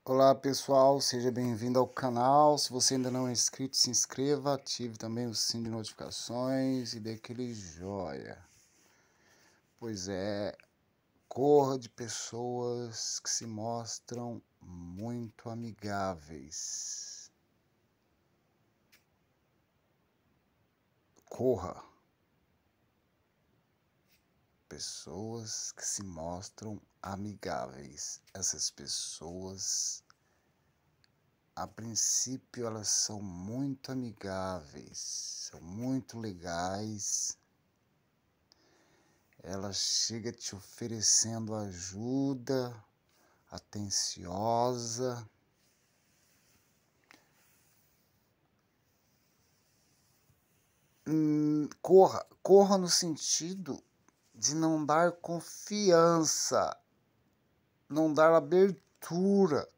Olá pessoal, seja bem-vindo ao canal. Se você ainda não é inscrito, se inscreva, ative também o sininho de notificações e dê aquele joia. Pois é, corra de pessoas que se mostram muito amigáveis. Corra. Pessoas que se mostram amigáveis. Essas pessoas, a princípio, elas são muito amigáveis, são muito legais. Ela chega te oferecendo ajuda, atenciosa. Corra no sentido de não dar confiança, não dar abertura.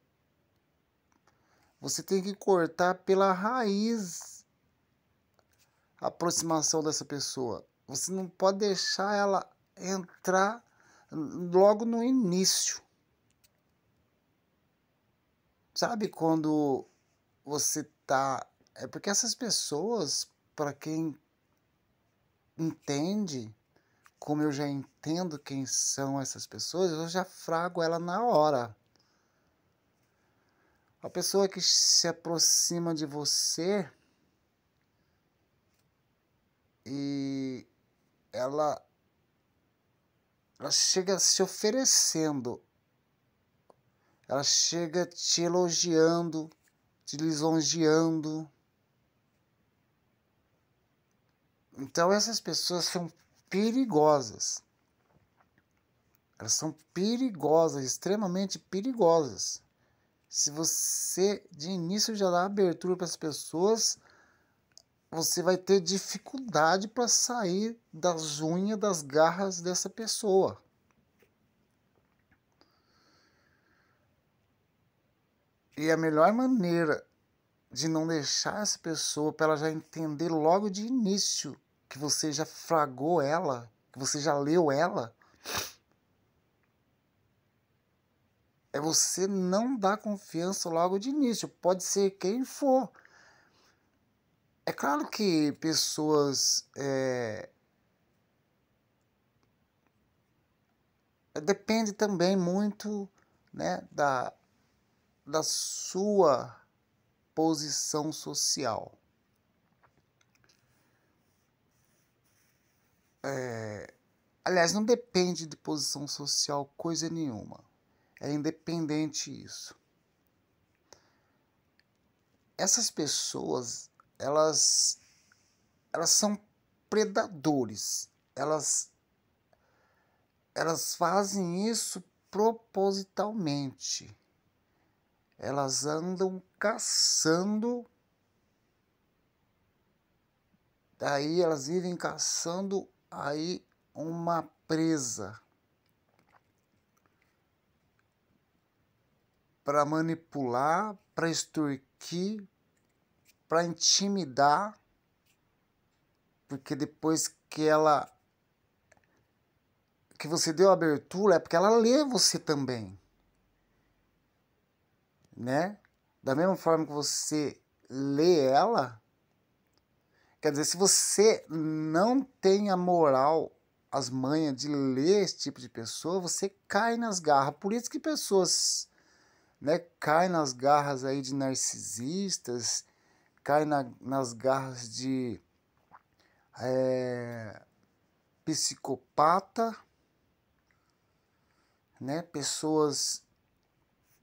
Você tem que cortar pela raiz a aproximação dessa pessoa. Você não pode deixar ela entrar logo no início. Sabe quando você tá... É porque essas pessoas, para quem entende, como eu já entendo quem são essas pessoas, eu já frago ela na hora. A pessoa que se aproxima de você e ela chega se oferecendo, ela chega te elogiando, te lisonjeando. Então essas pessoas são perigosas. Elas são perigosas, extremamente perigosas. Se você de início já dá abertura para as pessoas, você vai ter dificuldade para sair das unhas, das garras dessa pessoa. E a melhor maneira de não deixar essa pessoa, para ela já entender logo de início que você já fragou ela, que você já leu ela, é você não dar confiança logo de início. Pode ser quem for. É claro que pessoas... depende também muito, né, da sua posição social. Aliás, não depende de posição social coisa nenhuma. É independente isso. Essas pessoas, elas são predadores. Elas fazem isso propositalmente. Elas andam caçando. Daí elas vivem caçando aí uma presa para manipular, para extorquir, para intimidar, porque depois que você deu abertura é porque ela lê você também, né? Da mesma forma que você lê ela, quer dizer, se você não tem a moral, as manhas de ler esse tipo de pessoa, você cai nas garras. Por isso que pessoas, né, caem nas garras aí de narcisistas, caem nas garras de psicopata, né, pessoas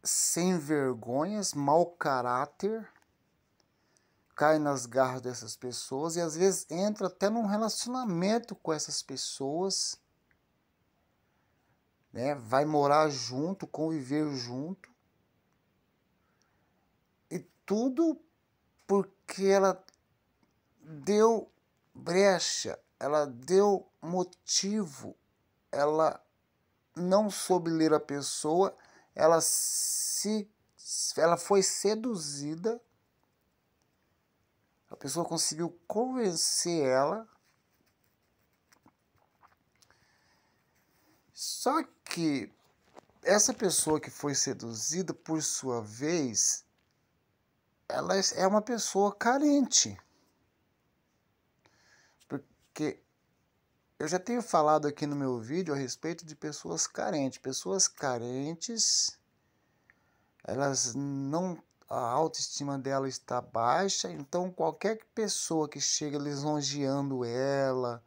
sem vergonhas, mau caráter, cai nas garras dessas pessoas e às vezes entra até num relacionamento com essas pessoas, né? Vai morar junto, conviver junto, e tudo porque ela deu brecha, ela deu motivo, ela não soube ler a pessoa, ela foi seduzida. A pessoa conseguiu convencer ela. Só que essa pessoa que foi seduzida, por sua vez, ela é uma pessoa carente. Porque eu já tenho falado aqui no meu vídeo a respeito de pessoas carentes. Pessoas carentes, elas não, a autoestima dela está baixa, então qualquer pessoa que chega lisonjeando ela,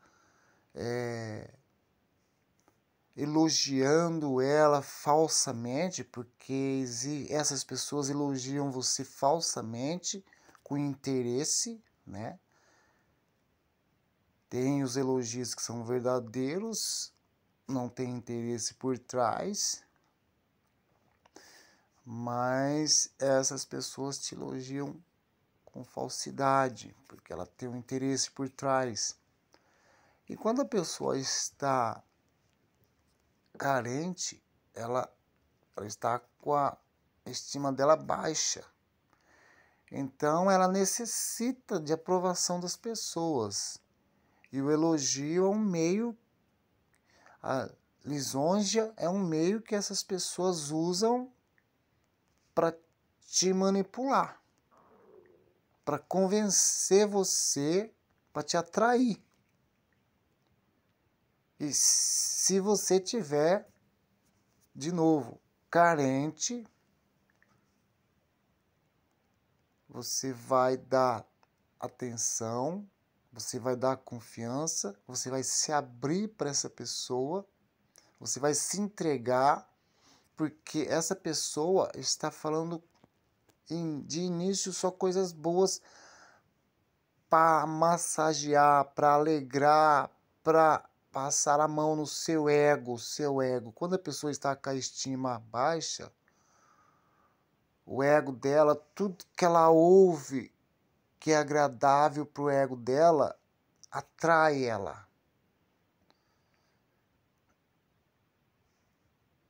elogiando ela falsamente, porque essas pessoas elogiam você falsamente, com interesse, né? Tem os elogios que são verdadeiros, não tem interesse por trás, mas essas pessoas te elogiam com falsidade, porque ela tem um interesse por trás. E quando a pessoa está carente, ela está com a estima dela baixa. Então ela necessita de aprovação das pessoas. E o elogio é um meio, a lisonja é um meio que essas pessoas usam para te manipular, para convencer você, para te atrair. E se você tiver, de novo, carente, você vai dar atenção, você vai dar confiança, você vai se abrir para essa pessoa, você vai se entregar, porque essa pessoa está falando de início só coisas boas para massagear, para alegrar, para passar a mão no seu ego, Quando a pessoa está com a estima baixa, o ego dela, tudo que ela ouve que é agradável para o ego dela, atrai ela.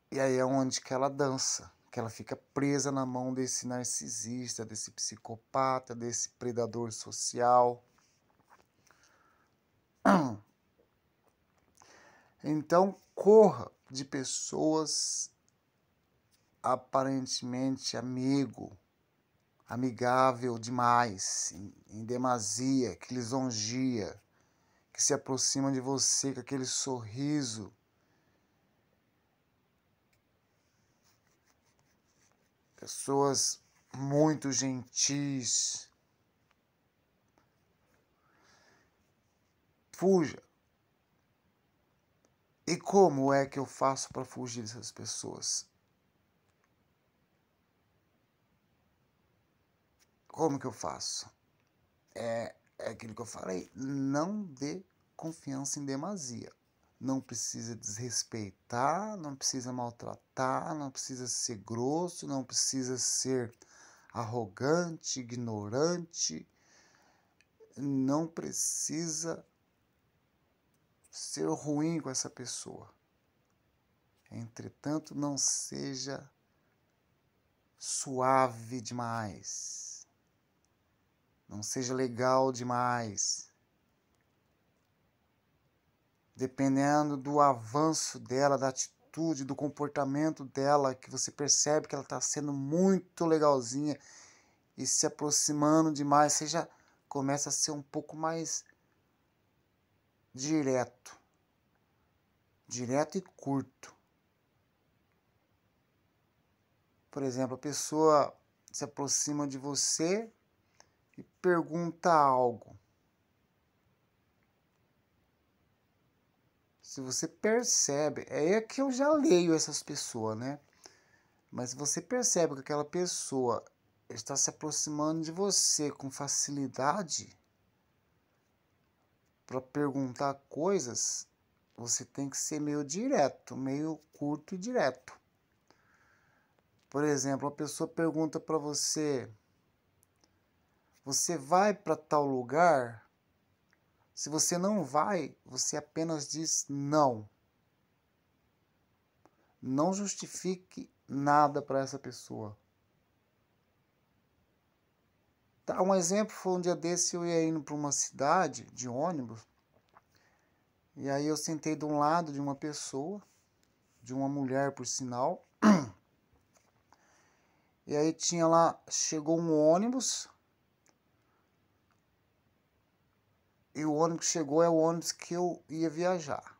E aí é onde que ela dança, que ela fica presa na mão desse narcisista, desse psicopata, desse predador social. Então, corra de pessoas aparentemente amigável demais, em demasia, que lisonjia, que se aproxima de você com aquele sorriso. Pessoas muito gentis. Fuja. E como é que eu faço para fugir dessas pessoas? Como que eu faço? É aquilo que eu falei, não dê confiança em demasia. Não precisa desrespeitar, não precisa maltratar, não precisa ser grosso, não precisa ser arrogante, ignorante, não precisa ser ruim com essa pessoa. Entretanto, não seja suave demais. Não seja legal demais. Dependendo do avanço dela, da atitude, do comportamento dela, que você percebe que ela está sendo muito legalzinha e se aproximando demais, você já começa a ser um pouco mais direto e curto. Por exemplo, a pessoa se aproxima de você e pergunta algo. Se você percebe, é que eu já leio essas pessoas, né? Mas se você percebe que aquela pessoa está se aproximando de você com facilidade para perguntar coisas, você tem que ser meio direto, meio curto e direto. Por exemplo, a pessoa pergunta para você: você vai para tal lugar? Se você não vai, você apenas diz não. Não justifique nada para essa pessoa. Tá, um exemplo foi um dia desse, eu ia indo para uma cidade de ônibus, e aí eu sentei de um lado de uma pessoa, de uma mulher por sinal, E aí tinha lá, chegou um ônibus. E o ônibus que chegou é o ônibus que eu ia viajar.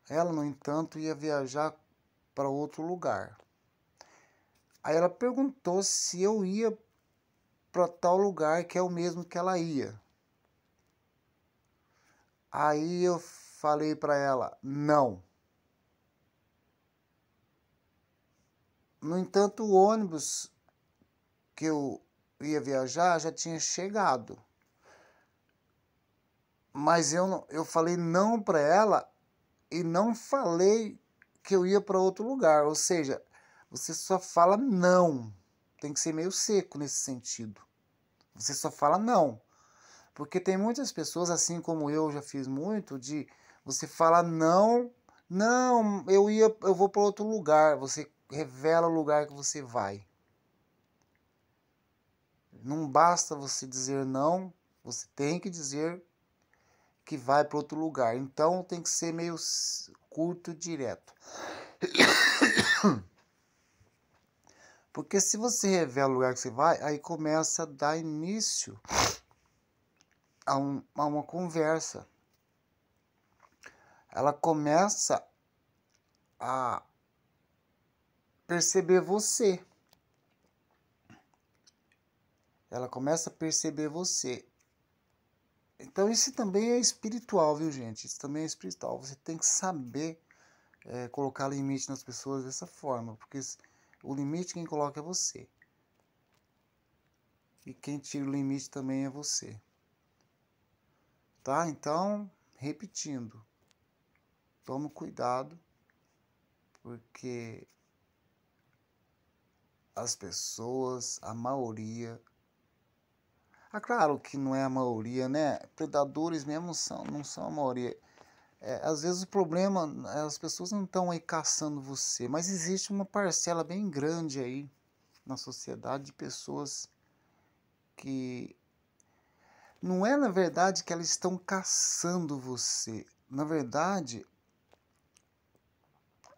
Ela, no entanto, ia viajar para outro lugar. Aí ela perguntou se eu ia para tal lugar que é o mesmo que ela ia. Aí eu falei para ela, não. No entanto, o ônibus que eu ia viajar já tinha chegado. Mas eu falei não para ela e não falei que eu ia para outro lugar. Ou seja, você só fala não. Tem que ser meio seco nesse sentido. Você só fala não. Porque tem muitas pessoas, assim como eu já fiz muito, de você falar não, não, eu vou para outro lugar. Você revela o lugar que você vai. Não basta você dizer não, você tem que dizer que vai para outro lugar. Então tem que ser meio curto e direto. Porque se você revela o lugar que você vai, aí começa a dar início a uma conversa. Ela começa a perceber você. Ela começa a perceber você. Então isso também é espiritual, viu, gente? Isso também é espiritual. Você tem que saber colocar limite nas pessoas dessa forma. Porque o limite quem coloca é você. E quem tira o limite também é você. Tá? Então, repetindo. Tome cuidado. Porque as pessoas, a maioria... claro que não é a maioria, né? Predadores mesmo não são a maioria. Às vezes o problema, as pessoas não estão aí caçando você, mas existe uma parcela bem grande aí na sociedade de pessoas que não é na verdade que elas estão caçando você. Na verdade,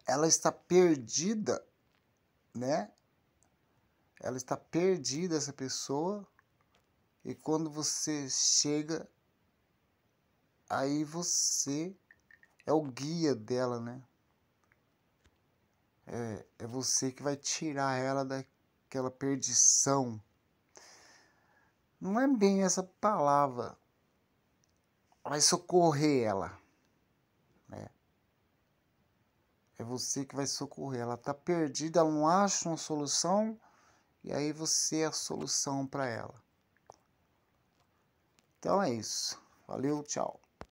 ela está perdida, né? Ela está perdida, essa pessoa, e quando você chega, aí você é o guia dela, né? É você que vai tirar ela daquela perdição. Não é bem essa palavra. Vai socorrer ela. Né? É você que vai socorrer. Ela está perdida, ela não acha uma solução. E aí você é a solução para ela. Então é isso. Valeu, tchau.